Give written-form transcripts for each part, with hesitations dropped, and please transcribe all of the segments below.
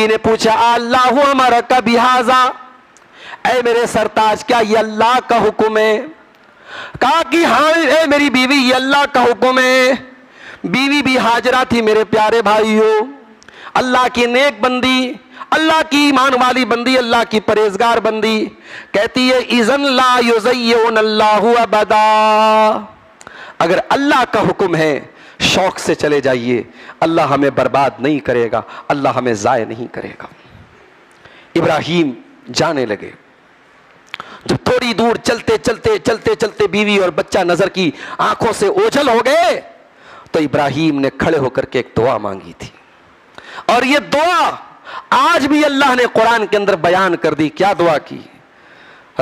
بیوی نے پوچھا اللہ امرک بہذا، اے میرے سرتاج کیا یہ اللہ کا حکم ہے؟ کہا کہ ہاں اے میری بیوی یہ اللہ کا حکم ہے۔ بیوی بھی ہاجرہ تھی میرے پیارے بھائیوں، اللہ کی نیک بندی، اللہ کی ایمان والی بندی، اللہ کی پرہیزگار بندی، کہتی ہے اذن لا یضیعن اللہ ابدا، اگر اللہ کا حکم ہے شوق سے چلے جائیے، اللہ ہمیں برباد نہیں کرے گا، اللہ ہمیں ضائع نہیں کرے گا۔ ابراہیم جانے لگے، جب تھوڑی دور چلتے چلتے چلتے چلتے بیوی اور بچہ نظر کی آنکھوں سے اوجھل ہو گئے تو ابراہیم نے کھڑے ہو کر کے ایک دعا مانگی تھی، اور یہ دعا آج بھی اللہ نے قرآن کے اندر بیان کر دی۔ کیا دعا کی؟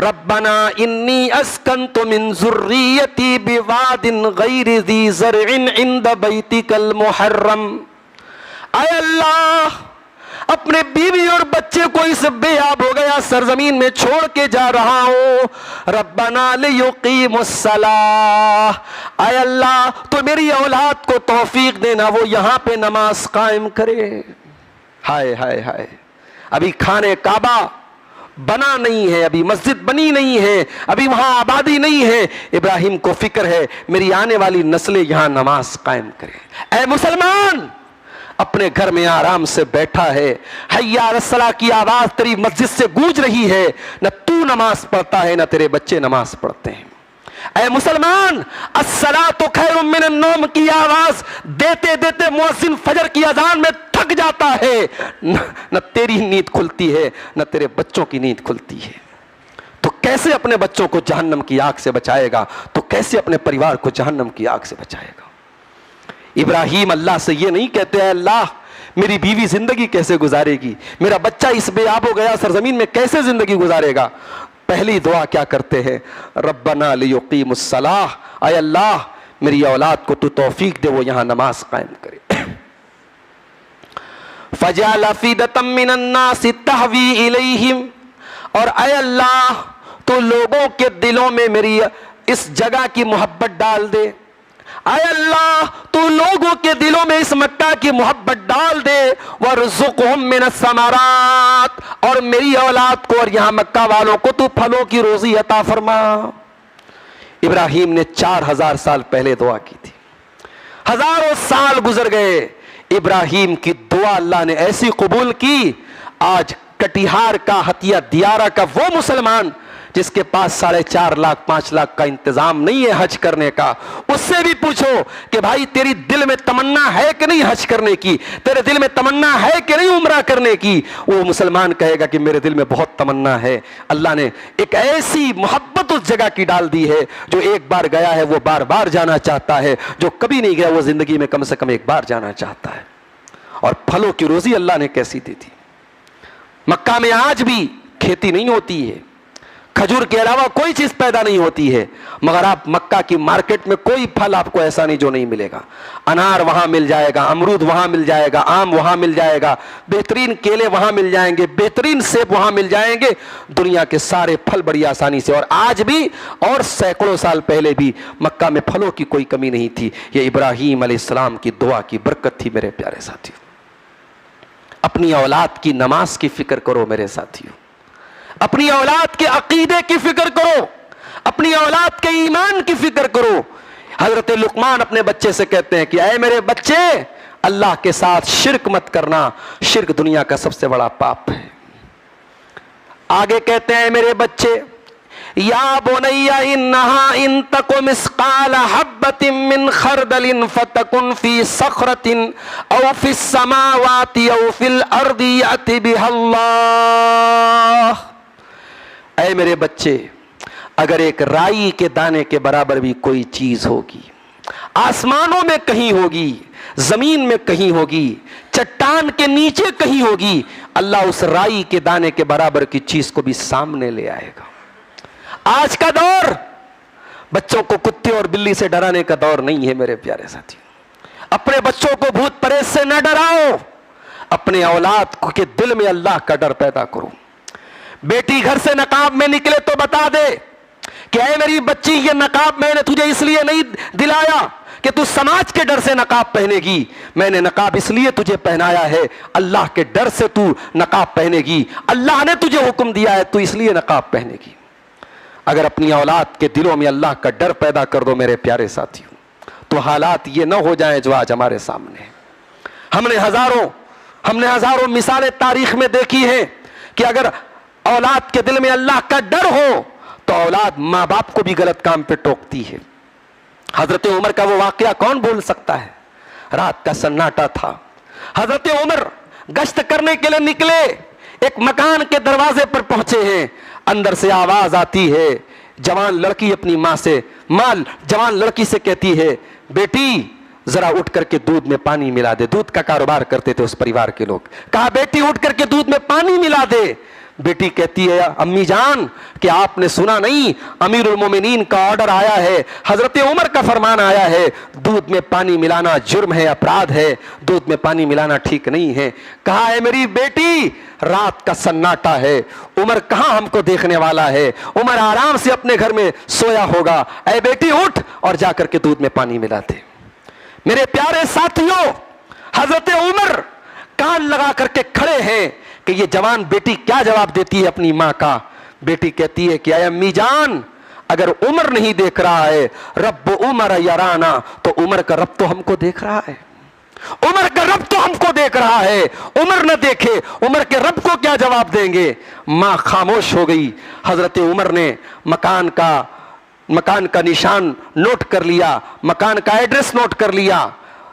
ربنا انی اسکنت من ذریتی بواد غیر ذی زرع عند بیتک المحرم، اے اللہ اپنے بیوی اور بچے کو اس بے آب ہو گیا سرزمین میں چھوڑ کے جا رہا ہوں، ربنا لیقیموا الصلاۃ، اے اللہ تو میری اولاد کو توفیق دینا وہ یہاں پہ نماز قائم کرے۔ ہائے ہائے ہائے، ابھی خانے کعبہ بنا نہیں ہے، ابھی مسجد بنی نہیں ہے، ابھی وہاں آبادی نہیں ہے، ابراہیم کو فکر ہے میری آنے والی نسلیں یہاں نماز قائم کریں۔ اے مسلمان، اپنے گھر میں آرام سے بیٹھا ہے، حی علی الصلاۃ کی آواز تیری مسجد سے گونج رہی ہے، نہ تو نماز پڑھتا ہے نہ تیرے بچے نماز پڑھتے ہیں۔ اے مسلمان، الصلاۃ خیر من النوم کی آواز دیتے دیتے مؤذن فجر کی اذان میں تھک جاتا ہے، نہ تیری نیند کھلتی ہے نہ تیرے بچوں کی نیند کھلتی ہے، تو کیسے اپنے بچوں کو جہنم کی آگ سے بچائے گا؟ تو کیسے اپنے پریوار کو جہنم کی آگ سے بچائے گا؟ ابراہیم اللہ سے یہ نہیں کہتے ہیں اللہ میری بیوی زندگی کیسے گزارے گی، میرا بچہ اس بے آب ہو گیا سرزمین میں کیسے زندگی گزارے گا۔ پہلی دعا کیا کرتے ہیں؟ ربنا لیقیموا الصلاۃ، اے اللہ میری اولاد کو تو توفیق دے وہ یہاں نماز قائم کرے۔ فجعل افئدۃ من الناس تہوی الیہم، اور اے اللہ تو لوگوں کے دلوں میں میری اس جگہ کی محبت ڈال دے، اے اللہ تو لوگوں کے دلوں میں اس مکہ کی محبت ڈال دے، وارزقہم من الثمرات، اور میری اولاد کو اور یہاں مکہ والوں کو تو پھلوں کی روزی عطا فرما۔ ابراہیم نے 4000 سال پہلے دعا کی تھی، ہزاروں سال گزر گئے، ابراہیم کی دعا اللہ نے ایسی قبول کی، آج کٹیہار کا ہتھیا دیارہ کا وہ مسلمان جس کے پاس 4.5 لاکھ 5 لاکھ کا انتظام نہیں ہے حج کرنے کا، اس سے بھی پوچھو کہ بھائی تیری دل میں تمنا ہے کہ نہیں حج کرنے کی، تیرے دل میں تمنا ہے کہ نہیں عمرہ کرنے کی، وہ مسلمان کہے گا کہ میرے دل میں بہت تمنا ہے۔ اللہ نے ایک ایسی محبت اس جگہ کی ڈال دی ہے، جو ایک بار گیا ہے وہ بار بار جانا چاہتا ہے، جو کبھی نہیں گیا وہ زندگی میں کم سے کم ایک بار جانا چاہتا ہے۔ اور پھلوں کی روزی اللہ نے کیسی دی تھی۔ مکہ میں آج بھی کھیتی نہیں ہوتی ہے، کھجور کے علاوہ کوئی چیز پیدا نہیں ہوتی ہے، مگر آپ مکہ کی مارکیٹ میں کوئی پھل آپ کو ایسا نہیں جو نہیں ملے گا، انار وہاں مل جائے گا، امرود وہاں مل جائے گا، آم وہاں مل جائے گا، بہترین کیلے وہاں مل جائیں گے، بہترین سیب وہاں مل جائیں گے، دنیا کے سارے پھل بڑی آسانی سے، اور آج بھی اور سینکڑوں سال پہلے بھی مکہ میں پھلوں کی کوئی کمی نہیں تھی۔ یہ ابراہیم علیہ السلام کی دعا کی برکت تھی میرے پیارے ساتھیوں۔ اپنی اولاد کی نماز کی فکر کرو میرے ساتھیوں، اپنی اولاد کے عقیدے کی فکر کرو، اپنی اولاد کے ایمان کی فکر کرو۔ حضرت لقمان اپنے بچے سے کہتے ہیں کہ اے میرے بچے اللہ کے ساتھ شرک مت کرنا، شرک دنیا کا سب سے بڑا پاپ ہے۔ آگے کہتے ہیں میرے بچے یا بنی انہا ان تک مثقال حبۃ من خردل فتکن فی صخرۃ او فی السماوات او فی الارض یأت بها اللہ۔ اے میرے بچے، اگر ایک رائی کے دانے کے برابر بھی کوئی چیز ہوگی، آسمانوں میں کہیں ہوگی، زمین میں کہیں ہوگی، چٹان کے نیچے کہیں ہوگی، اللہ اس رائی کے دانے کے برابر کی چیز کو بھی سامنے لے آئے گا۔ آج کا دور بچوں کو کتے اور بلی سے ڈرانے کا دور نہیں ہے میرے پیارے ساتھی۔ اپنے بچوں کو بھوت پریت سے نہ ڈراؤ، اپنے اولاد کے دل میں اللہ کا ڈر پیدا کرو۔ بیٹی گھر سے نقاب میں نکلے تو بتا دے کہ اے میری بچی یہ نقاب میں نے تجھے اس لیے نہیں دلایا کہ تو سماج کے ڈر سے نقاب پہنے گی، میں نے نقاب اس لیے تجھے پہنایا ہے اللہ کے ڈر سے تو نقاب پہنے گی، اللہ نے تجھے حکم دیا ہے تو اس لیے نقاب پہنے گی۔ اگر اپنی اولاد کے دلوں میں اللہ کا ڈر پیدا کر دو میرے پیارے ساتھیوں، تو حالات یہ نہ ہو جائیں جو آج ہمارے سامنے ہیں۔ ہم نے ہزاروں مثالیں تاریخ میں دیکھی ہیں کہ اگر اولاد کے دل میں اللہ کا ڈر ہو تو اولاد ماں باپ کو بھی غلط کام پہ ٹوکتی ہے۔ حضرت عمر کا وہ واقعہ کون بھول سکتا ہے؟ رات کا سناٹا تھا، حضرت عمر گشت کرنے کے لیے نکلے، ایک مکان کے دروازے پر پہنچے ہیں، اندر سے آواز آتی ہے، جوان لڑکی اپنی جوان لڑکی سے کہتی ہے بیٹی ذرا اٹھ کر کے دودھ میں پانی ملا دے۔ دودھ کا کاروبار کرتے تھے اس پریوار کے لوگ، کہا بیٹی اٹھ کر کے دودھ میں پانی ملا دے۔ بیٹی کہتی ہے امی جان کہ آپ نے سنا نہیں، امیر المومنین کا آرڈر آیا ہے، حضرت عمر کا فرمان آیا ہے، دودھ میں پانی ملانا جرم ہے، اپرادھ ہے، دودھ میں پانی ملانا ٹھیک نہیں ہے۔ کہا ہے میری بیٹی رات کا سناٹا ہے، عمر کہاں ہم کو دیکھنے والا ہے، عمر آرام سے اپنے گھر میں سویا ہوگا، اے بیٹی اٹھ اور جا کر کے دودھ میں پانی ملا دے۔ میرے پیارے ساتھیوں، حضرت عمر کان لگا کر کے کھڑے ہیں کہ یہ جوان بیٹی کیا جواب دیتی ہے اپنی ماں کا۔ بیٹی کہتی ہے کہ اے امی جان اگر عمر نہیں دیکھ رہا ہے رب عمر یرانا، تو عمر کا رب تو ہم کو دیکھ رہا ہے، عمر کا رب تو ہم کو دیکھ رہا ہے، عمر نہ دیکھے عمر کے رب کو کیا جواب دیں گے۔ ماں خاموش ہو گئی۔ حضرت عمر نے مکان کا نشان نوٹ کر لیا، مکان کا ایڈریس نوٹ کر لیا،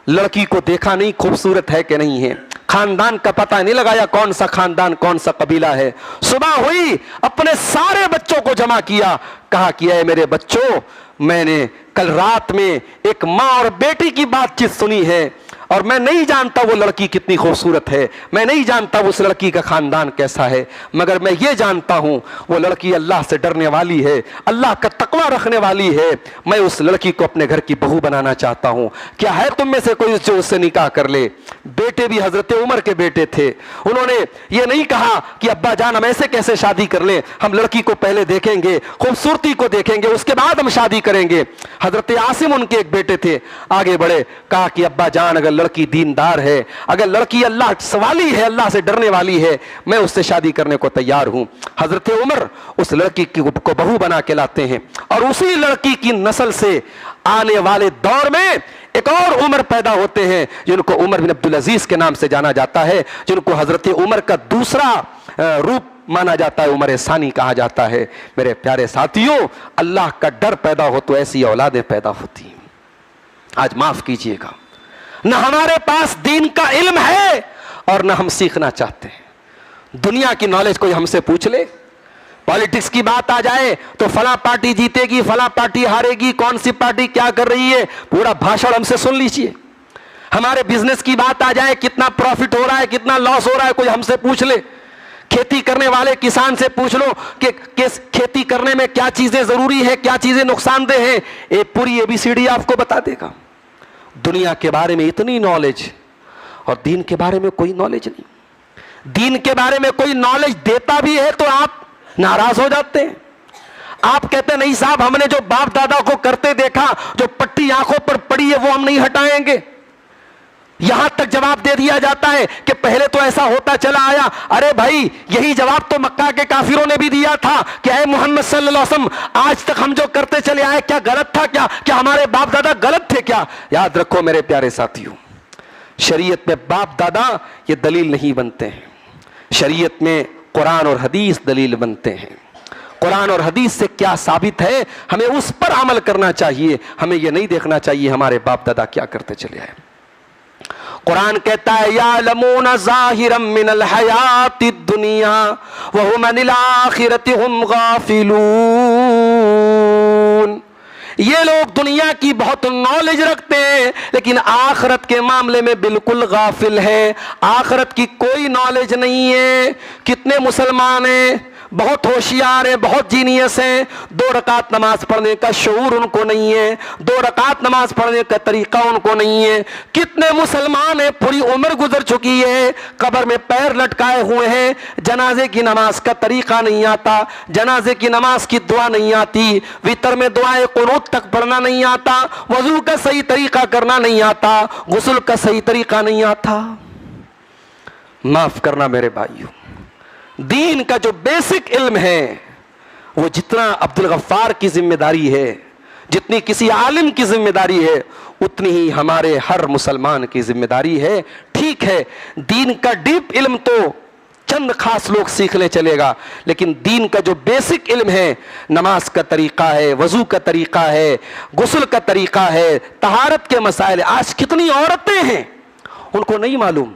لڑکی کو دیکھا نہیں خوبصورت ہے کہ نہیں ہے، خاندان کا پتہ نہیں لگایا کون سا خاندان کون سا قبیلہ ہے۔ صبح ہوئی، اپنے سارے بچوں کو جمع کیا، کہا کہ اے میرے بچوں میں نے کل رات میں ایک ماں اور بیٹی کی بات چیت سنی ہے، اور میں نہیں جانتا وہ لڑکی کتنی خوبصورت ہے، میں نہیں جانتا اس لڑکی کا خاندان کیسا ہے، مگر میں یہ جانتا ہوں وہ لڑکی اللہ سے ڈرنے والی ہے، اللہ کا تقوی رکھنے والی ہے، میں اس لڑکی کو اپنے گھر کی بہو بنانا چاہتا ہوں، کیا ہے تم میں سے کوئی جو اس سے نکاح کر لے۔ بیٹے بھی حضرت عمر کے بیٹے تھے، انہوں نے یہ نہیں کہا کہ ابا جان ہم ایسے کیسے شادی کر لیں، ہم لڑکی کو پہلے دیکھیں گے، خوبصورتی کو دیکھیں گے، اس کے بعد ہم شادی کریں گے۔ حضرت عاصم ان کے ایک بیٹے تھے، آگے بڑھے، کہا کہ ابا جان اگر لڑکی دیندار ہے، اگر لڑکی اللہ سوالی ہے، اللہ سے ڈرنے والی ہے، میں اس سے شادی کرنے کو تیار ہوں۔ حضرت عمر اس لڑکی کو بہو بنا کے لاتے ہیں، اور اسی لڑکی کی نسل سے آنے والے دور میں ایک اور عمر پیدا ہوتے ہیں جن کو عمر بن عبدالعزیز کے نام سے جانا جاتا ہے، جن کو حضرت عمر کا دوسرا روپ مانا جاتا ہے، عمر ثانی کہا جاتا ہے۔ میرے پیارے ساتھیوں، اللہ کا ڈر پیدا ہو تو ایسی اولادیں پیدا ہوتی ہیں۔ آج معاف کیجئے گا، نہ ہمارے پاس دین کا علم ہے اور نہ ہم سیکھنا چاہتے ہیں۔ دنیا کی نالج کوئی ہم سے پوچھ لے، پالیٹکس کی بات آ جائے تو فلاں پارٹی جیتے گی، فلاں پارٹی ہارے گی، کون سی پارٹی کیا کر رہی ہے، پورا بھاشن ہم سے سن لیجئے۔ ہمارے بزنس کی بات آ جائے، کتنا پروفٹ ہو رہا ہے، کتنا لاس ہو رہا ہے، کوئی ہم سے پوچھ لے۔ کھیتی کرنے والے کسان سے پوچھ لو کہ کھیتی کرنے میں کیا چیزیں ضروری ہے، کیا چیزیں نقصان دہ ہیں، ایک پوری ABCD آپ کو بتا دے گا۔ دنیا کے بارے میں اتنی نالج اور دین کے بارے میں کوئی نالج نہیں۔ دین کے بارے میں کوئی نالج دیتا بھی ہے تو آپ ناراض ہو جاتے ہیں، آپ کہتے ہیں نہیں صاحب ہم نے جو باپ دادا کو کرتے دیکھا، جو پٹی آنکھوں پر پڑی ہے وہ ہم نہیں ہٹائیں گے۔ یہاں تک جواب دے دیا جاتا ہے کہ پہلے تو ایسا ہوتا چلا آیا۔ ارے بھائی یہی جواب تو مکہ کے کافروں نے بھی دیا تھا کہ اے محمد صلی اللہ علیہ وسلم آج تک ہم جو کرتے چلے آئے کیا غلط تھا، کیا ہمارے باپ دادا غلط تھے کیا؟ یاد رکھو میرے پیارے ساتھیوں، شریعت میں باپ دادا یہ دلیل نہیں بنتے ہیں، شریعت میں قرآن اور حدیث دلیل بنتے ہیں۔ قرآن اور حدیث سے کیا ثابت ہے ہمیں اس پر عمل کرنا چاہیے، ہمیں یہ نہیں دیکھنا چاہیے ہمارے باپ دادا کیا کرتے چلے آئے۔ قرآن کہتا ہے یعلمون ظاہرا من الحیات الدنیا وہم عن الآخرۃ ہم غافلون۔ یہ لوگ دنیا کی بہت نالج رکھتے ہیں لیکن آخرت کے معاملے میں بالکل غافل ہیں، آخرت کی کوئی نالج نہیں ہے۔ کتنے مسلمان ہیں بہت ہوشیار ہیں, بہت جینیس ہیں, 2 رکعت نماز پڑھنے کا شعور ان کو نہیں ہے, 2 رکعت نماز پڑھنے کا طریقہ ان کو نہیں ہے. کتنے مسلمان ہیں, پوری عمر گزر چکی ہے, قبر میں پیر لٹکائے ہوئے ہیں, جنازے کی نماز کا طریقہ نہیں آتا, جنازے کی نماز کی دعا نہیں آتی, وتر میں دعائے قنوت تک پڑھنا نہیں آتا, وضو کا صحیح طریقہ کرنا نہیں آتا, غسل کا صحیح طریقہ نہیں آتا. معاف کرنا میرے بھائیوں, دین کا جو بیسک علم ہے وہ جتنا عبد الغفار کی ذمہ داری ہے, جتنی کسی عالم کی ذمہ داری ہے, اتنی ہی ہمارے ہر مسلمان کی ذمہ داری ہے. ٹھیک ہے, دین کا ڈیپ علم تو چند خاص لوگ سیکھنے چلے گا, لیکن دین کا جو بیسک علم ہے, نماز کا طریقہ ہے, وضو کا طریقہ ہے, غسل کا طریقہ ہے, طہارت کے مسائل. آج کتنی عورتیں ہیں ان کو نہیں معلوم,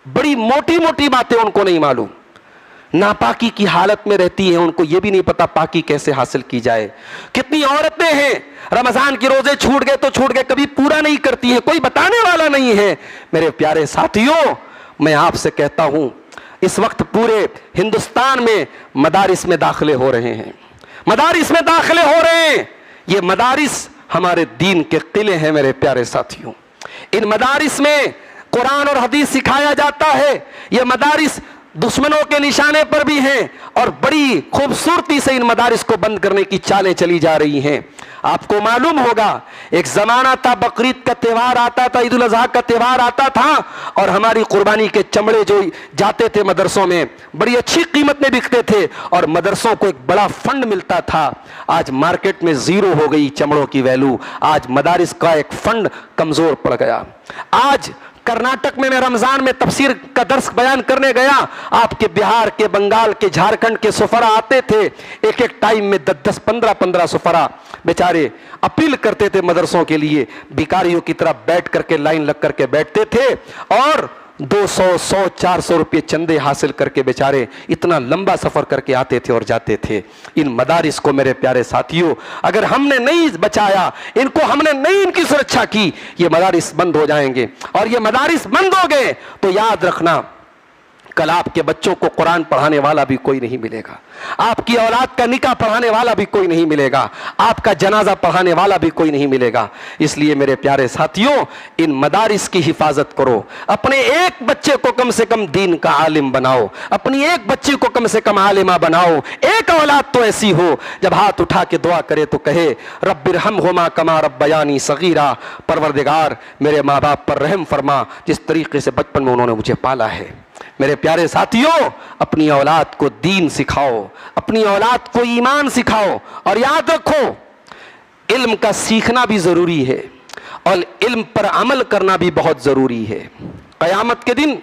بڑی موٹی موٹی باتیں ان کو نہیں معلوم, ناپاکی کی حالت میں رہتی ہیں, ان کو یہ بھی نہیں پتا پاکی کیسے حاصل کی جائے. کتنی عورتیں ہیں رمضان کے روزے چھوٹ گئے تو چھوٹ گئے, کبھی پورا نہیں کرتی ہیں, کوئی بتانے والا نہیں ہے. میرے پیارے ساتھیوں, میں آپ سے کہتا ہوں, اس وقت پورے ہندوستان میں مدارس میں داخلے ہو رہے ہیں, مدارس میں داخلے ہو رہے ہیں. یہ مدارس ہمارے دین کے قلعے ہیں میرے پیارے ساتھیوں. ان مدارس میں قرآن اور حدیث سکھایا جاتا ہے. یہ مدارس دشمنوں کے نشانے پر بھی ہیں, اور بڑی خوبصورتی سے ان مدارس کو بند کرنے کی چالیں چلی جا رہی ہیں. آپ کو معلوم ہوگا ایک زمانہ تھا, بقرعید کا تہوار آتا تھا, عید الاضحیٰ کا تہوار آتا تھا, اور ہماری قربانی کے چمڑے جو جاتے تھے مدرسوں میں بڑی اچھی قیمت میں بکتے تھے, اور مدرسوں کو ایک بڑا فنڈ ملتا تھا. آج مارکیٹ میں زیرو ہو گئی چمڑوں کی ویلو, آج مدارس کا ایک فنڈ کمزور پڑ گیا. آج کرناٹک میں رمضان میں تفسیر کا درس بیان کرنے گیا, آپ کے بہار کے, بنگال کے, جھارکھنڈ کے سفرا آتے تھے, ایک ایک ٹائم میں 10 15 سفرا بیچارے اپیل کرتے تھے مدرسوں کے لیے, بھکاریوں کی طرح بیٹھ کر کے لائن لگ کر کے بیٹھتے تھے, اور 200 100 400 روپے چندے حاصل کر کے بیچارے اتنا لمبا سفر کر کے آتے تھے اور جاتے تھے. ان مدارس کو میرے پیارے ساتھیوں, اگر ہم نے نہیں بچایا, ان کو ہم نے نہیں ان کی سرکشا کی, یہ مدارس بند ہو جائیں گے. اور یہ مدارس بند ہو گئے تو یاد رکھنا, کل آپ کے بچوں کو قرآن پڑھانے والا بھی کوئی نہیں ملے گا, آپ کی اولاد کا نکاح پڑھانے والا بھی کوئی نہیں ملے گا, آپ کا جنازہ پڑھانے والا بھی کوئی نہیں ملے گا. اس لیے میرے پیارے ساتھیوں, ان مدارس کی حفاظت کرو, اپنے ایک بچے کو کم سے کم دین کا عالم بناؤ, اپنی ایک بچی کو کم سے کم عالمہ بناؤ. ایک اولاد تو ایسی ہو جب ہاتھ اٹھا کے دعا کرے تو کہے رب ارحمہما کما ربیانی صغیرا, پروردگار میرے ماں باپ پر رحم فرما جس طریقے سے بچپن میں انہوں نے مجھے پالا ہے. میرے پیارے ساتھیوں, اپنی اولاد کو دین سکھاؤ, اپنی اولاد کو ایمان سکھاؤ, اور یاد رکھو علم کا سیکھنا بھی ضروری ہے, اور علم پر عمل کرنا بھی بہت ضروری ہے. قیامت کے دن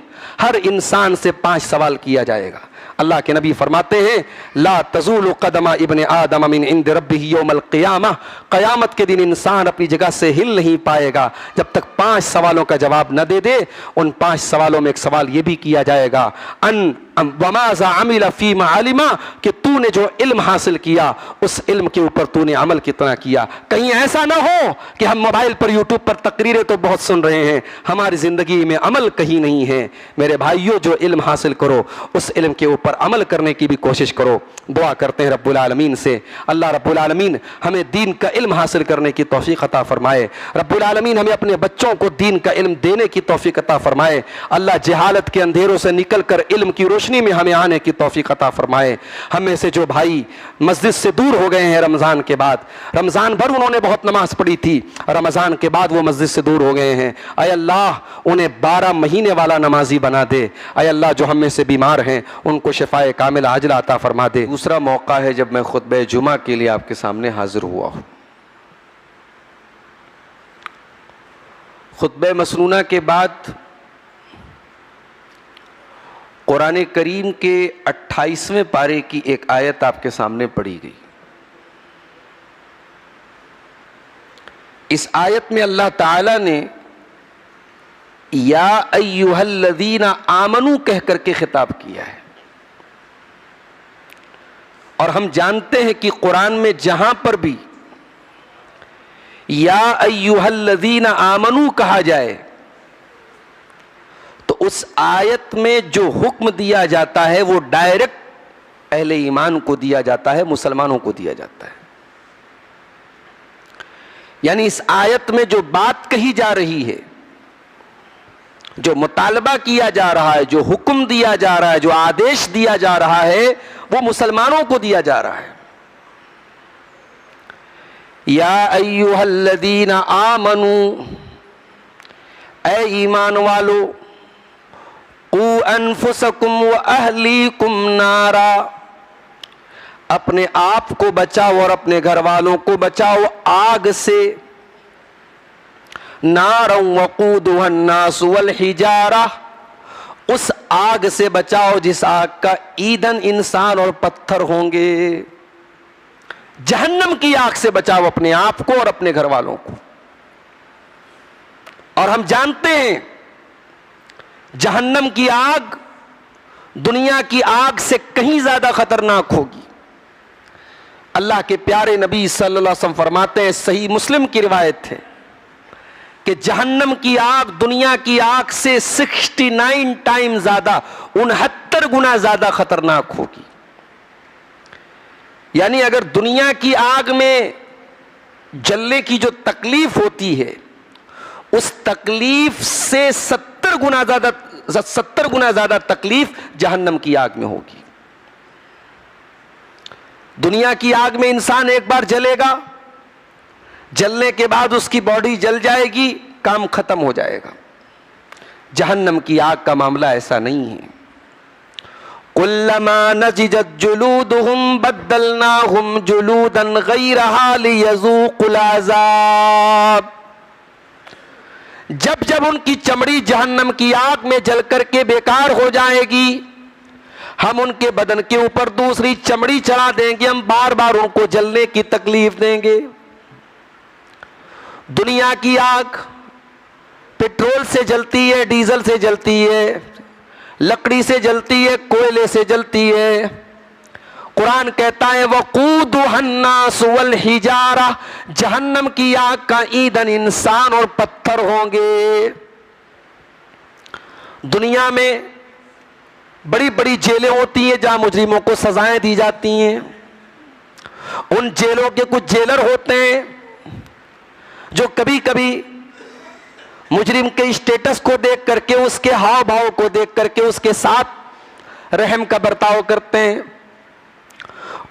ہر انسان سے 5 سوال کیا جائے گا. اللہ کے نبی فرماتے ہیں لا تزول قدم ابن آدم من عند ربہ یوم القیامہ, قیامت کے دن انسان اپنی جگہ سے ہل نہیں پائے گا جب تک 5 سوالوں کا جواب نہ دے دے. ان 5 سوالوں میں ایک سوال یہ بھی کیا جائے گا ان وماذا عمل فیما علم, کہ تو نے جو علم حاصل کیا اس علم کے اوپر تو نے عمل کتنا کیا. کہیں ایسا نہ ہو کہ ہم موبائل پر یوٹیوب پر تقریریں تو بہت سن رہے ہیں, ہماری زندگی میں عمل کہیں نہیں ہے. میرے بھائیوں, جو علم حاصل کرو اس علم کے اوپر عمل کرنے کی بھی کوشش کرو. دعا کرتے ہیں رب العالمین سے, اللہ رب العالمین ہمیں دین کا علم حاصل کرنے کی توفیق عطا فرمائے. رب العالمین ہمیں اپنے بچوں کو دین کا علم دینے کی توفیق عطا فرمائے. اللہ جہالت کے اندھیروں سے نکل کر علم کی روشنی میں ہمیں آنے کی توفیق عطا فرمائے. ہم میں سے جو بھائی مسجد سے دور ہو گئے ہیں رمضان کے بعد, رمضان بھر انہوں نے بہت نماز پڑھی تھی, رمضان کے بعد وہ مسجد سے دور ہو گئے ہیں, اے اللہ انہیں 12 مہینے والا نمازی بنا دے. اے اللہ جو ہم میں سے بیمار ہیں ان کو شفائے کامل عاجلہ عطا فرما دے. دوسرا موقع ہے جب میں خطبہ جمعہ کے لیے آپ کے سامنے حاضر ہوا ہوں. خطبہ مسنونہ کے بعد قرآن کریم کے 28ویں پارے کی ایک آیت آپ کے سامنے پڑھی گئی. اس آیت میں اللہ تعالی نے یا ایھا الذین آمنو کہہ کر کے خطاب کیا ہے. اور ہم جانتے ہیں کہ قرآن میں جہاں پر بھی یا ایھا الذین آمنو کہا جائے تو اس آیت میں جو حکم دیا جاتا ہے وہ ڈائریکٹ اہل ایمان کو دیا جاتا ہے، مسلمانوں کو دیا جاتا ہے۔ یعنی اس آیت میں جو بات کہی جا رہی ہے، جو مطالبہ کیا جا رہا ہے، جو حکم دیا جا رہا ہے، جو آدیش دیا جا رہا ہے، وہ مسلمانوں کو دیا جا رہا ہے۔ یا ایھا الذین آمنوا، اے ایمان والو، قوا انفسکم واہلیکم نارا، اپنے آپ کو بچاؤ اور اپنے گھر والوں کو بچاؤ آگ سے۔ نارا وقودها الناس والحجارہ، اس آگ سے بچاؤ جس آگ کا ایندھن انسان اور پتھر ہوں گے۔ جہنم کی آگ سے بچاؤ اپنے آپ کو اور اپنے گھر والوں کو۔ اور ہم جانتے ہیں جہنم کی آگ دنیا کی آگ سے کہیں زیادہ خطرناک ہوگی۔ اللہ کے پیارے نبی صلی اللہ علیہ وسلم فرماتے ہیں، صحیح مسلم کی روایت ہے کہ جہنم کی آگ دنیا کی آگ سے 69 ٹائم زیادہ، 69 گنا زیادہ خطرناک ہوگی۔ یعنی اگر دنیا کی آگ میں جلنے کی جو تکلیف ہوتی ہے، اس تکلیف سے 70 گنا زیادہ تکلیف جہنم کی آگ میں ہوگی۔ دنیا کی آگ میں انسان ایک بار جلے گا، جلنے کے بعد اس کی باڈی جل جائے گی، کام ختم ہو جائے گا۔ جہنم کی آگ کا معاملہ ایسا نہیں ہے۔ کلما نضجت جلودہم بدلناہم جلودا غیرہا لیذوقوا العذاب، جب جب ان کی چمڑی جہنم کی آگ میں جل کر کے بیکار ہو جائے گی، ہم ان کے بدن کے اوپر دوسری چمڑی چڑھا دیں گے، ہم بار بار ان کو جلنے کی تکلیف دیں گے۔ دنیا کی آگ پیٹرول سے جلتی ہے، ڈیزل سے جلتی ہے، لکڑی سے جلتی ہے، کوئلے سے جلتی ہے۔ قرآن کہتا ہے وقودها الناس والحجارہ، جہنم کی آگ کا ایندھن انسان اور پتھر ہوں گے۔ دنیا میں بڑی بڑی جیلیں ہوتی ہیں جہاں مجرموں کو سزائیں دی جاتی ہیں۔ ان جیلوں کے کچھ جیلر ہوتے ہیں جو کبھی کبھی مجرم کے اسٹیٹس کو دیکھ کر کے، اس کے ہاؤ بھاؤ کو دیکھ کر کے اس کے ساتھ رحم کا برتاؤ کرتے ہیں۔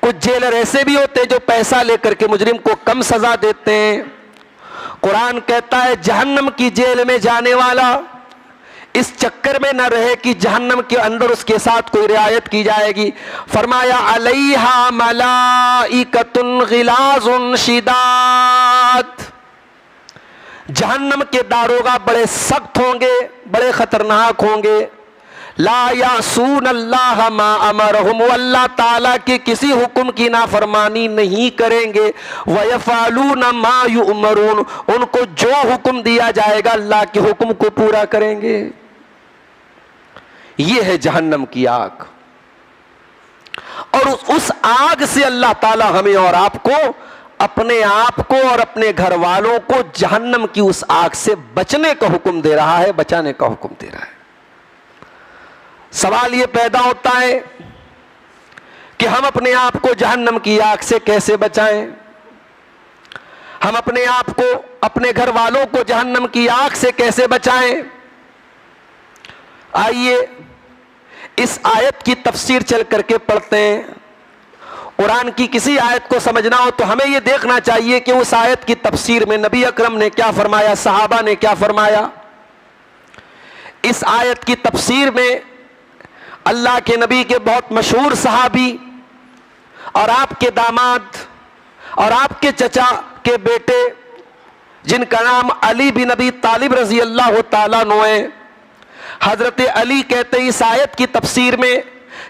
کچھ جیلر ایسے بھی ہوتے ہیں جو پیسہ لے کر کے مجرم کو کم سزا دیتے ہیں۔ قرآن کہتا ہے جہنم کی جیل میں جانے والا اس چکر میں نہ رہے کہ جہنم کے اندر اس کے ساتھ کوئی رعایت کی جائے گی۔ فرمایا علیہا ملائکۃ غلاظ شداد، جہنم کے داروغہ بڑے سخت ہوں گے، بڑے خطرناک ہوں گے۔ لا یعصون اللہ ما امرہم، وہ اللہ تعالیٰ کے کسی حکم کی نافرمانی نہیں کریں گے۔ ویفعلون ما یؤمرون، ان کو جو حکم دیا جائے گا اللہ کے حکم کو پورا کریں گے۔ یہ ہے جہنم کی آگ، اور اس آگ سے اللہ تعالیٰ ہمیں اور آپ کو، اپنے آپ کو اور اپنے گھر والوں کو جہنم کی اس آگ سے بچنے کا حکم دے رہا ہے، بچانے کا حکم دے رہا ہے۔ سوال یہ پیدا ہوتا ہے کہ ہم اپنے آپ کو جہنم کی آگ سے کیسے بچائیں؟ ہم اپنے آپ کو، اپنے گھر والوں کو جہنم کی آگ سے کیسے بچائیں؟ آئیے اس آیت کی تفسیر چل کر کے پڑھتے ہیں۔ قرآن کی کسی آیت کو سمجھنا ہو تو ہمیں یہ دیکھنا چاہیے کہ اس آیت کی تفسیر میں نبی اکرم نے کیا فرمایا، صحابہ نے کیا فرمایا۔ اس آیت کی تفسیر میں اللہ کے نبی کے بہت مشہور صحابی اور آپ کے داماد اور آپ کے چچا کے بیٹے، جن کا نام علی بن ابی طالب رضی اللہ تعالیٰ عنہ ہے، حضرت علی کہتے ہیں اس آیت کی تفسیر میں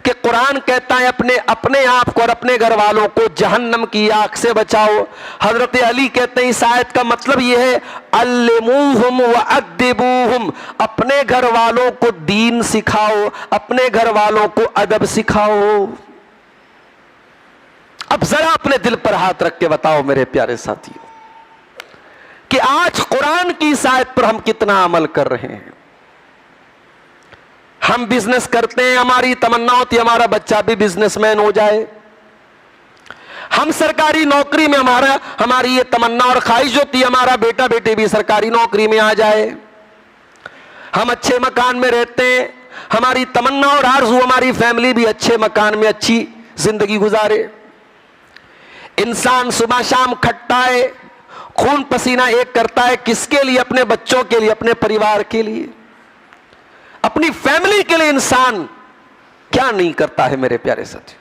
کہ قرآن کہتا ہے اپنے آپ کو اور اپنے گھر والوں کو جہنم کی آگ سے بچاؤ۔ حضرت علی کہتے ہیں اس آیت کا مطلب یہ ہے علموہم وادبوہم، اپنے گھر والوں کو دین سکھاؤ، اپنے گھر والوں کو ادب سکھاؤ۔ اب ذرا اپنے دل پر ہاتھ رکھ کے بتاؤ میرے پیارے ساتھیوں کہ آج قرآن کی اس آیت پر ہم کتنا عمل کر رہے ہیں؟ ہم بزنس کرتے ہیں, ہماری تمنا ہوتی ہے ہمارا بچہ بھی بزنس مین ہو جائے. ہم سرکاری نوکری میں ہماری یہ تمنا اور خواہش ہوتی ہے ہمارا بیٹا بیٹی بھی سرکاری نوکری میں آ جائے. ہم اچھے مکان میں رہتے ہیں, ہماری تمنا اور آرزو ہماری فیملی بھی اچھے مکان میں اچھی زندگی گزارے. انسان صبح شام کھٹتا ہے, خون پسینہ ایک کرتا ہے, کس کے لیے؟ اپنے بچوں کے لیے, اپنے پریوار کے لیے, اپنی فیملی کے لیے. انسان کیا نہیں کرتا ہے میرے پیارے ساتھی.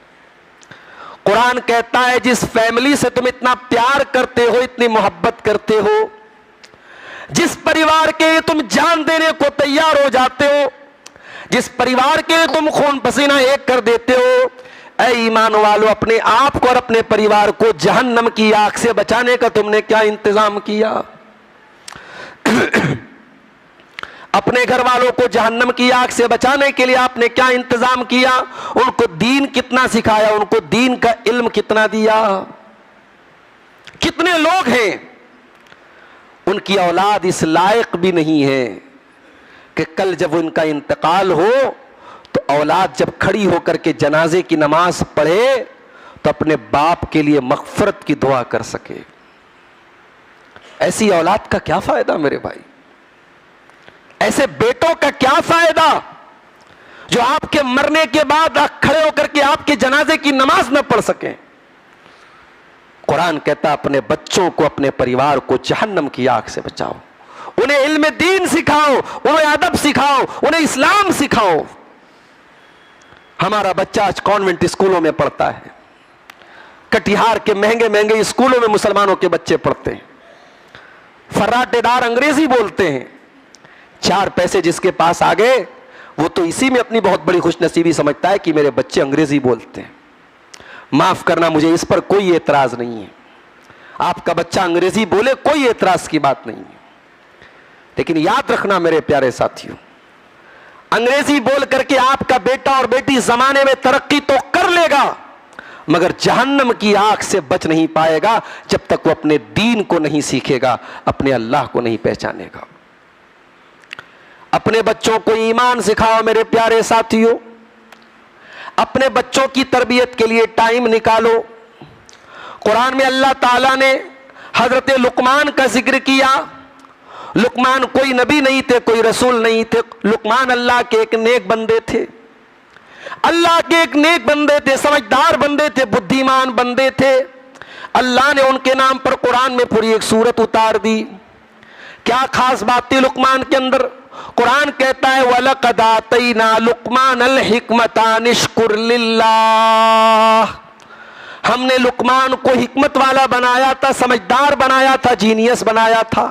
قرآن کہتا ہے جس فیملی سے تم اتنا پیار کرتے ہو, اتنی محبت کرتے ہو, جس پریوار کے لیے تم جان دینے کو تیار ہو جاتے ہو, جس پریوار کے لیے تم خون پسینہ ایک کر دیتے ہو, اے ایمان والو اپنے آپ کو اور اپنے پریوار کو جہنم کی آگ سے بچانے کا تم نے کیا انتظام کیا؟ اپنے گھر والوں کو جہنم کی آگ سے بچانے کے لیے آپ نے کیا انتظام کیا؟ ان کو دین کتنا سکھایا, ان کو دین کا علم کتنا دیا؟ کتنے لوگ ہیں ان کی اولاد اس لائق بھی نہیں ہے کہ کل جب ان کا انتقال ہو تو اولاد جب کھڑی ہو کر کے جنازے کی نماز پڑھے تو اپنے باپ کے لیے مغفرت کی دعا کر سکے. ایسی اولاد کا کیا فائدہ میرے بھائی؟ ایسے بیٹوں کا کیا فائدہ جو آپ کے مرنے کے بعد کھڑے ہو کر کے آپ کے جنازے کی نماز نہ پڑھ سکیں؟ قرآن کہتا اپنے بچوں کو, اپنے پریوار کو جہنم کی آگ سے بچاؤ, انہیں علم دین سکھاؤ, انہیں ادب سکھاؤ, انہیں اسلام سکھاؤ. ہمارا بچہ آج کانوینٹ اسکولوں میں پڑھتا ہے, کٹیہار کے مہنگے مہنگے اسکولوں میں مسلمانوں کے بچے پڑھتے ہیں, فراٹے دار انگریزی بولتے ہیں. 4 پیسے جس کے پاس آ گئے وہ تو اسی میں اپنی بہت بڑی خوش نصیبی سمجھتا ہے کہ میرے بچے انگریزی بولتے ہیں. معاف کرنا, مجھے اس پر کوئی اعتراض نہیں ہے, آپ کا بچہ انگریزی بولے کوئی اعتراض کی بات نہیں ہے, لیکن یاد رکھنا میرے پیارے ساتھیوں, انگریزی بول کر کے آپ کا بیٹا اور بیٹی زمانے میں ترقی تو کر لے گا مگر جہنم کی آگ سے بچ نہیں پائے گا جب تک وہ اپنے دین کو نہیں سیکھے گا, اپنے اللہ کو نہیں پہچانے گا. اپنے بچوں کو ایمان سکھاؤ میرے پیارے ساتھیوں, اپنے بچوں کی تربیت کے لیے ٹائم نکالو. قرآن میں اللہ تعالیٰ نے حضرت لقمان کا ذکر کیا. لقمان کوئی نبی نہیں تھے, کوئی رسول نہیں تھے, لقمان اللہ کے ایک نیک بندے تھے, اللہ کے ایک نیک بندے تھے, سمجھدار بندے تھے, بدھیمان بندے تھے. اللہ نے ان کے نام پر قرآن میں پوری ایک سورت اتار دی. کیا خاص بات تھی لقمان کے اندر؟ قرآن کہتا ہے وَلَقَدْ آتَيْنَا لُقْمَانَ الْحِكْمَةَ أَنِ اشْكُرْ لِلَّهِ, ہم نے لقمان کو حکمت والا بنایا تھا, سمجھدار بنایا تھا, جینیس بنایا تھا.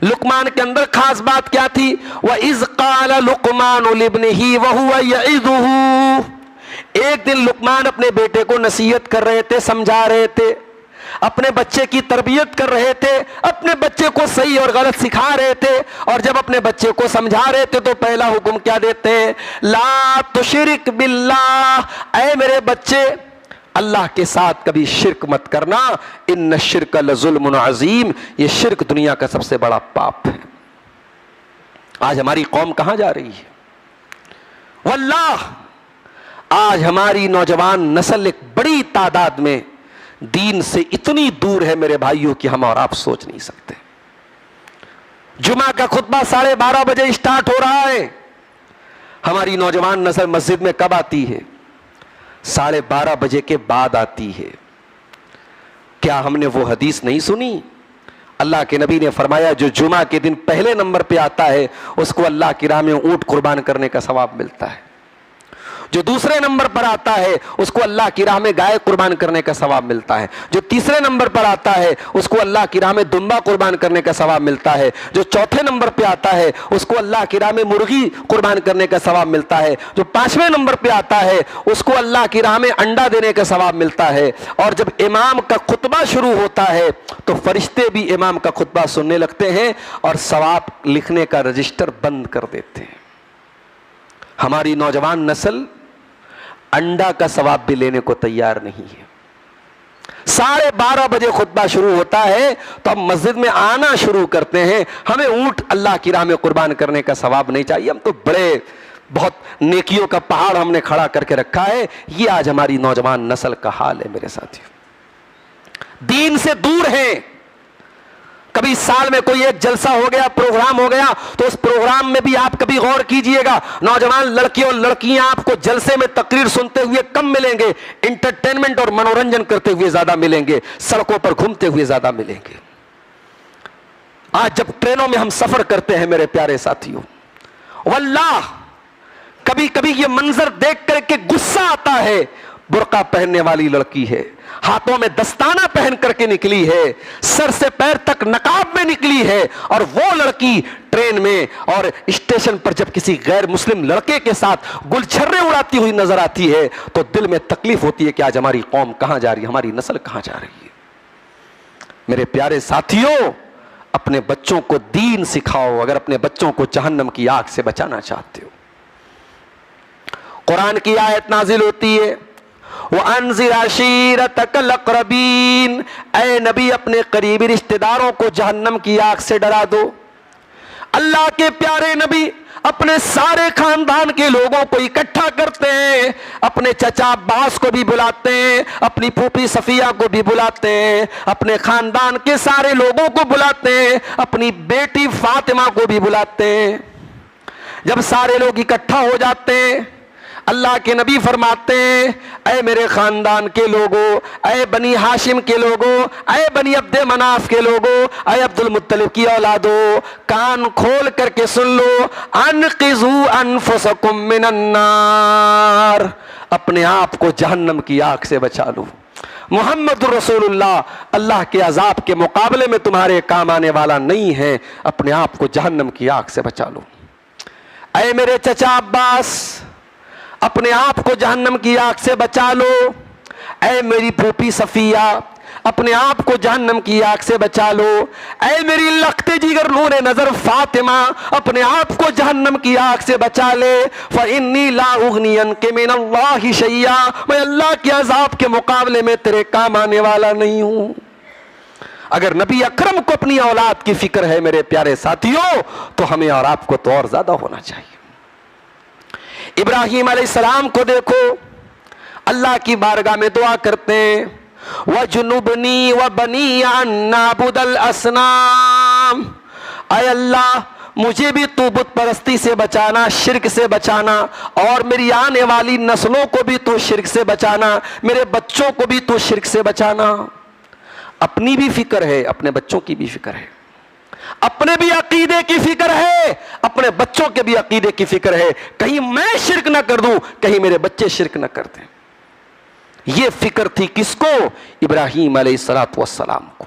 لقمان کے اندر خاص بات کیا تھی؟ وَإِذْ قَالَ لُقْمَانُ لِابْنِهِ وَهُوَ يَعِظُهُ, ایک دن لقمان اپنے بیٹے کو نصیحت کر رہے تھے, سمجھا رہے تھے, اپنے بچے کی تربیت کر رہے تھے, اپنے بچے کو صحیح اور غلط سکھا رہے تھے. اور جب اپنے بچے کو سمجھا رہے تھے تو پہلا حکم کیا دیتے ہیں؟ لا تشرک باللہ, اے میرے بچے اللہ کے ساتھ کبھی شرک مت کرنا, ان الشرک لظلم عظیم, یہ شرک دنیا کا سب سے بڑا پاپ ہے. آج ہماری قوم کہاں جا رہی ہے؟ واللہ آج ہماری نوجوان نسل ایک بڑی تعداد میں دین سے اتنی دور ہے میرے بھائیوں کہ ہم اور آپ سوچ نہیں سکتے. جمعہ کا خطبہ 12:30 بجے اسٹارٹ ہو رہا ہے, ہماری نوجوان نسل مسجد میں کب آتی ہے؟ 12:30 بجے کے بعد آتی ہے. کیا ہم نے وہ حدیث نہیں سنی؟ اللہ کے نبی نے فرمایا جو جمعہ کے دن پہلے نمبر پہ آتا ہے اس کو اللہ کی راہ میں اونٹ قربان کرنے کا ثواب ملتا ہے, جو دوسرے نمبر پر آتا ہے اس کو اللہ کی راہ میں گائے قربان کرنے کا ثواب ملتا ہے, جو تیسرے نمبر پر آتا ہے اس کو اللہ کی راہ میں دمبا قربان کرنے کا ثواب ملتا ہے, جو چوتھے نمبر پہ آتا ہے اس کو اللہ کی راہ میں مرغی قربان کرنے کا ثواب ملتا ہے, جو 5ویں نمبر پہ آتا ہے اس کو اللہ کی راہ میں انڈا دینے کا ثواب ملتا ہے. اور جب امام کا خطبہ شروع ہوتا ہے تو فرشتے بھی امام کا خطبہ سننے لگتے ہیں اور ثواب لکھنے کا رجسٹر بند کر دیتے ہیں. ہماری نوجوان نسل انڈا کا ثواب بھی لینے کو تیار نہیں ہے. 12:30 بجے خطبہ شروع ہوتا ہے تو ہم مسجد میں آنا شروع کرتے ہیں, ہمیں اونٹ اللہ کی راہ میں قربان کرنے کا ثواب نہیں چاہیے, ہم تو بڑے بہت نیکیوں کا پہاڑ ہم نے کھڑا کر کے رکھا ہے. یہ آج ہماری نوجوان نسل کا حال ہے میرے ساتھیوں. دین سے دور ہیں. کبھی سال میں کوئی ایک جلسہ ہو گیا, پروگرام ہو گیا, تو اس پروگرام میں بھی آپ کبھی غور کیجئے گا, نوجوان لڑکے اور لڑکیاں آپ کو جلسے میں تقریر سنتے ہوئے کم ملیں گے, انٹرٹینمنٹ اور منورنجن کرتے ہوئے زیادہ ملیں گے, سڑکوں پر گھومتے ہوئے زیادہ ملیں گے. آج جب ٹرینوں میں ہم سفر کرتے ہیں میرے پیارے ساتھیوں, واللہ کبھی کبھی یہ منظر دیکھ کر کے غصہ آتا ہے. برقع پہننے والی لڑکی ہے, ہاتھوں میں دستانہ پہن کر کے نکلی ہے, سر سے پیر تک نقاب میں نکلی ہے, اور وہ لڑکی ٹرین میں اور اسٹیشن پر جب کسی غیر مسلم لڑکے کے ساتھ گلچھرے اڑاتی ہوئی نظر آتی ہے تو دل میں تکلیف ہوتی ہے کہ آج ہماری قوم کہاں جا رہی ہے, ہماری نسل کہاں جا رہی ہے. میرے پیارے ساتھیوں, اپنے بچوں کو دین سکھاؤ اگر اپنے بچوں کو جہنم کی آگ سے بچانا چاہتے ہو. قرآن کی آیت نازل ہوتی ہے, وَأَنذِرْ عَشِيرَتَكَ الْأَقْرَبِينَ, اے نبی اپنے قریبی رشتہ داروں کو جہنم کی آگ سے ڈرا دو. اللہ کے پیارے نبی اپنے سارے خاندان کے لوگوں کو اکٹھا کرتے ہیں, اپنے چچا عباس کو بھی بلاتے ہیں, اپنی پھوپھی صفیہ کو بھی بلاتے ہیں, اپنے خاندان کے سارے لوگوں کو بلاتے ہیں, اپنی بیٹی فاطمہ کو بھی بلاتے ہیں. جب سارے لوگ اکٹھا ہو جاتے ہیں, اللہ کے نبی فرماتے ہیں, اے میرے خاندان کے لوگوں, اے بنی ہاشم کے لوگوں, اے بنی عبد مناف کے لوگوں, اے عبد المطلب کی اولادوں, کان کھول کر کے سن لو, انقذوا انفسکم من النار, اپنے آپ کو جہنم کی آگ سے بچا لو. محمد رسول اللہ اللہ کے عذاب کے مقابلے میں تمہارے کام آنے والا نہیں ہے, اپنے آپ کو جہنم کی آگ سے بچا لو. اے میرے چچا عباس, اپنے آپ کو جہنم کی آگ سے بچا لو. اے میری پھوپھی صفیہ, اپنے آپ کو جہنم کی آگ سے بچا لو. اے میری لختے جگر نور نظر فاطمہ, اپنے آپ کو جہنم کی آگ سے بچا لے. فَإِنِّي لَا أُغْنِي عَنْكَ مِنَ اللَّهِ شَيْئًا, میں اللہ کے عذاب کے مقابلے میں تیرے کام آنے والا نہیں ہوں. اگر نبی اکرم کو اپنی اولاد کی فکر ہے میرے پیارے ساتھیوں, تو ہمیں اور آپ کو تو اور زیادہ ہونا چاہیے. ابراہیم علیہ السلام کو دیکھو, اللہ کی بارگاہ میں دعا کرتے ہیں, وَجُنُبْنِي وَبَنِيَّ أَن نَّعْبُدَ الْأَصْنَامَ, اے اللہ مجھے بھی تو بت پرستی سے بچانا, شرک سے بچانا, اور میری آنے والی نسلوں کو بھی تو شرک سے بچانا, میرے بچوں کو بھی تو شرک سے بچانا. اپنی بھی فکر ہے, اپنے بچوں کی بھی فکر ہے, اپنے بھی عقیدے کی فکر ہے, اپنے بچوں کے بھی عقیدے کی فکر ہے. کہیں میں شرک نہ کر دوں, کہیں میرے بچے شرک نہ کر دیں. یہ فکر تھی کس کو؟ ابراہیم علیہ السلام کو.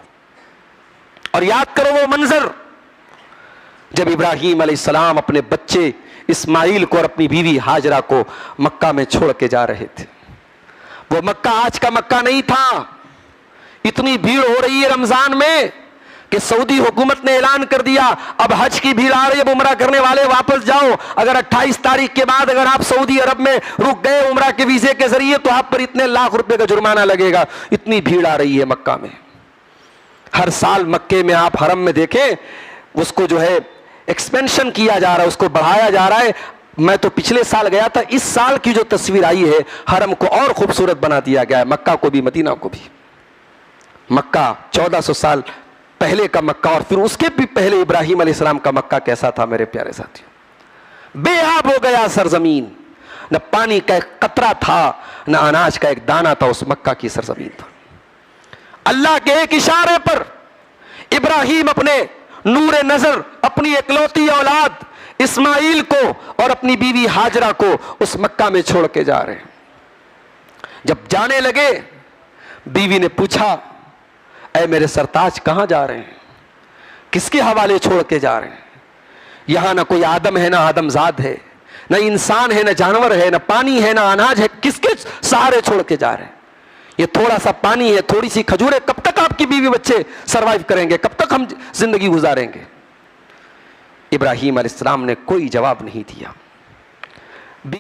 اور یاد کرو وہ منظر جب ابراہیم علیہ السلام اپنے بچے اسماعیل کو اور اپنی بیوی ہاجرہ کو مکہ میں چھوڑ کے جا رہے تھے. وہ مکہ آج کا مکہ نہیں تھا. اتنی بھیڑ ہو رہی ہے رمضان میں کہ سعودی حکومت نے اعلان کر دیا اب حج کی بھیڑ آ رہی ہے, اب عمرہ کرنے والے واپس جاؤ. اگر 28 تاریخ کے بعد اگر آپ سعودی عرب میں رک گئے عمرہ کے ویزے کے ذریعے تو آپ پر اتنے لاکھ روپے کا جرمانہ لگے گا. اتنی بھیڑ آ رہی ہے مکہ میں. ہر سال مکے میں آپ حرم میں دیکھیں, اس کو جو ہے ایکسپینشن کیا جا رہا ہے, اس کو بڑھایا جا رہا ہے. میں تو پچھلے سال گیا تھا, اس سال کی جو تصویر آئی ہے حرم کو اور خوبصورت بنا دیا گیا ہے, مکہ کو بھی مدینہ کو بھی. مکہ 1400 سال پہلے کا مکہ, اور پھر اس کے بھی پہلے ابراہیم علیہ السلام کا مکہ کیسا تھا میرے پیارے ساتھیوں؟ بے آب ہو گیا سرزمین, نہ پانی کا ایک قطرہ تھا, نہ اناج کا ایک دانہ تھا اس مکہ کی سرزمین پر. اللہ کے ایک اشارے پر ابراہیم اپنے نور نظر, اپنی اکلوتی اولاد اسماعیل کو اور اپنی بیوی ہاجرہ کو اس مکہ میں چھوڑ کے جا رہے ہیں. جب جانے لگے بیوی نے پوچھا, اے میرے سرتاج کہاں جا رہے ہیں, کس کے حوالے چھوڑ کے جا رہے ہیں؟ یہاں نہ کوئی آدم ہے, نہ آدم زاد ہے, نہ انسان ہے, نہ جانور ہے, نہ پانی ہے, نہ اناج ہے, کس کے سہارے چھوڑ کے جا رہے ہیں؟ یہ تھوڑا سا پانی ہے, تھوڑی سی کھجوریں, کب تک آپ کی بیوی بچے سروائیو کریں گے, کب تک ہم زندگی گزاریں گے؟ ابراہیم علیہ السلام نے کوئی جواب نہیں دیا.